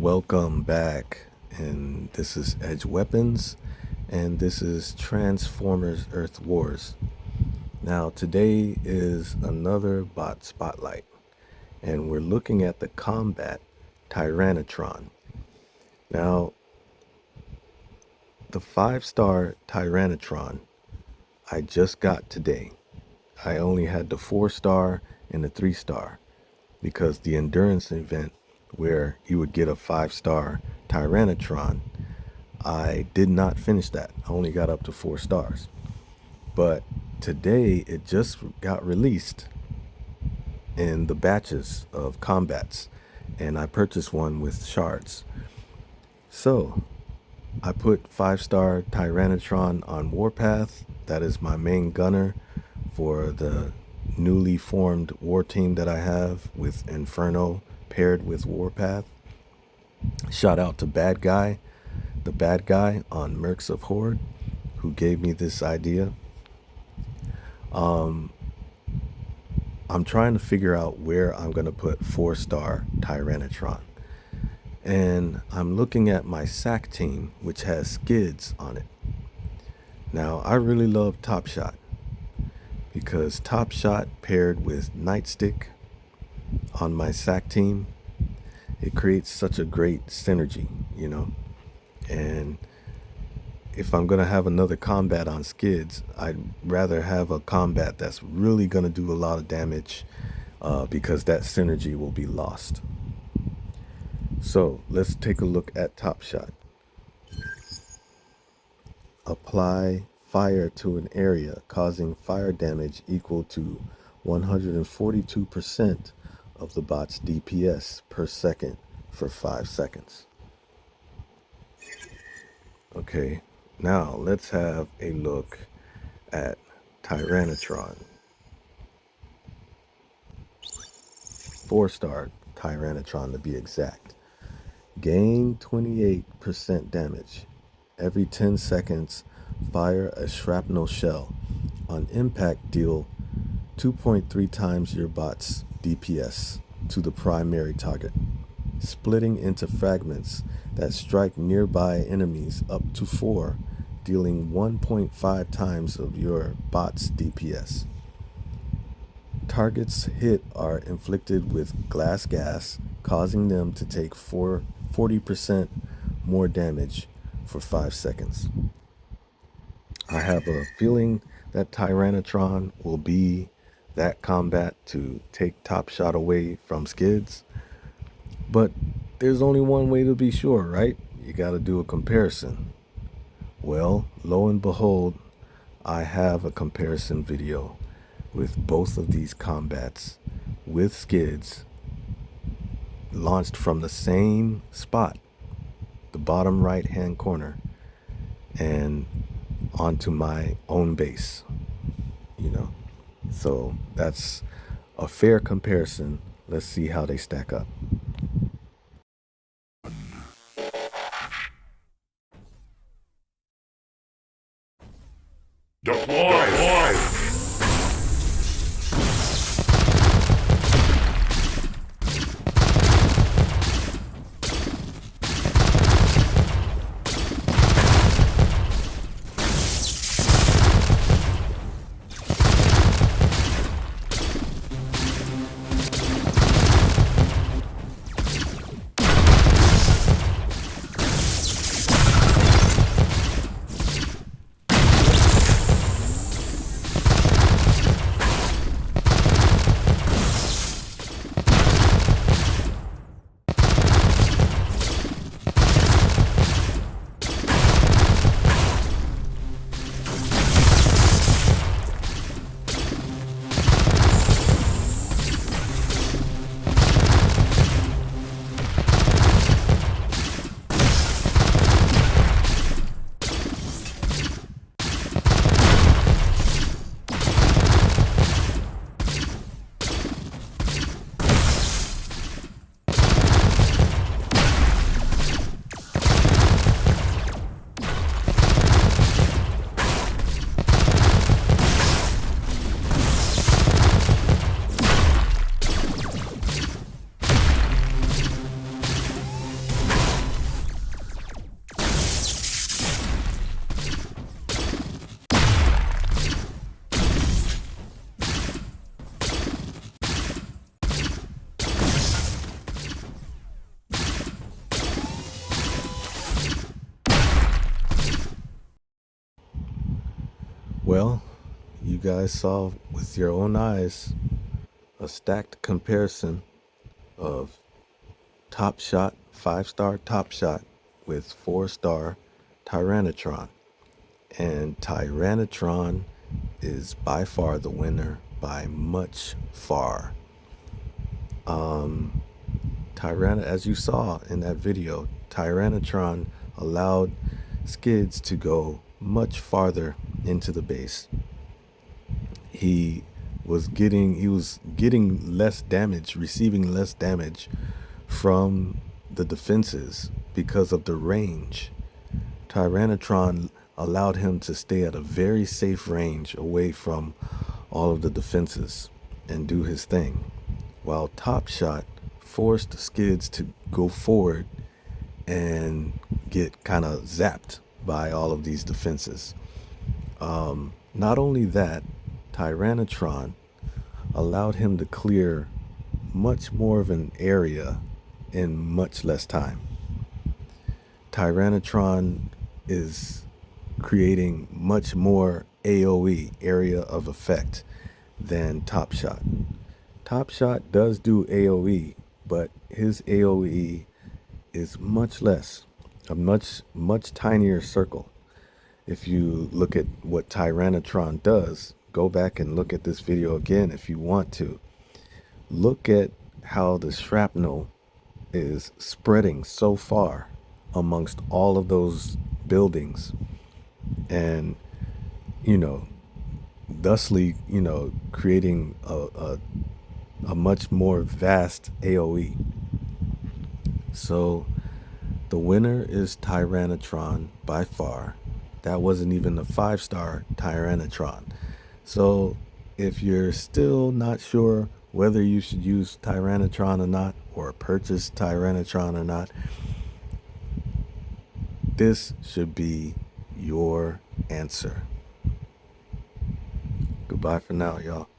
Welcome back, and this is Edge Weapons, and this is Transformers Earth Wars. Now, today is another bot spotlight, and we're looking at the combat Tryannitron. Now, the 5-star Tryannitron I just got today. I only had the 4-star and the 3-star because the endurance event where you would get a 5-star Tryannitron, I did not finish that. I only got up to 4 stars. But today it just got released in the batches of combats, and I purchased one with shards. So I put 5-star Tryannitron on Warpath. That is my main gunner for the newly formed war team that I have with Inferno paired with Warpath. Shout out to the bad guy on Mercs of Horde, who gave me this idea. I'm trying to figure out where I'm going to put 4-star Tryannitron. And I'm looking at my SAC team, which has skids on it. Now, I really love Topshot because Topshot paired with Nightstick on my SAC team, it creates such a great synergy, And if I'm going to have another combat on skids, I'd rather have a combat that's really going to do a lot of damage because that synergy will be lost. So let's take a look at Topshot. Apply fire to an area, causing fire damage equal to 142% of the bot's DPS per second for 5 seconds. Okay, now let's have a look at Tryannitron. 4-star Tryannitron to be exact. Gain 28% damage. Every 10 seconds, fire a shrapnel shell. On impact, deal 2.3 times your bot's DPS to the primary target, splitting into fragments that strike nearby enemies up to 4, dealing 1.5 times of your bot's DPS. Targets hit are inflicted with glass gas, causing them to take 40% more damage for 5 seconds. I have a feeling that Tryannitron will be that combat to take Topshot away from skids. But there's only one way to be sure, right? You got to do a comparison. Well, lo and behold, I have a comparison video with both of these combats with skids launched from the same spot, the bottom right hand corner, and onto my own base, So that's a fair comparison. Let's see how they stack up. Deploy! Well, you guys saw with your own eyes a stacked comparison of Topshot, 5-star Topshot with 4-star Tryannitron. And Tryannitron is by far the winner by much far. As you saw in that video, Tryannitron allowed skids to go much farther into the base. He was getting less damage, receiving less damage from the defenses because of the range. Tryannitron allowed him to stay at a very safe range away from all of the defenses and do his thing, while Topshot forced skids to go forward and get kind of zapped by all of these defenses. Not only that, Tryannitron allowed him to clear much more of an area in much less time. Tryannitron is creating much more AoE, area of effect, than Topshot. Topshot does do AoE, but his AoE is much less, a much tinier circle. If you look at what Tryannitron does, go back and look at this video again if you want to. Look at how the shrapnel is spreading so far amongst all of those buildings, and thusly creating a much more vast AoE. So the winner is Tryannitron by far. That wasn't even a 5-star Tryannitron. So if you're still not sure whether you should use Tryannitron or not, or purchase Tryannitron or not, this should be your answer. Goodbye for now, y'all.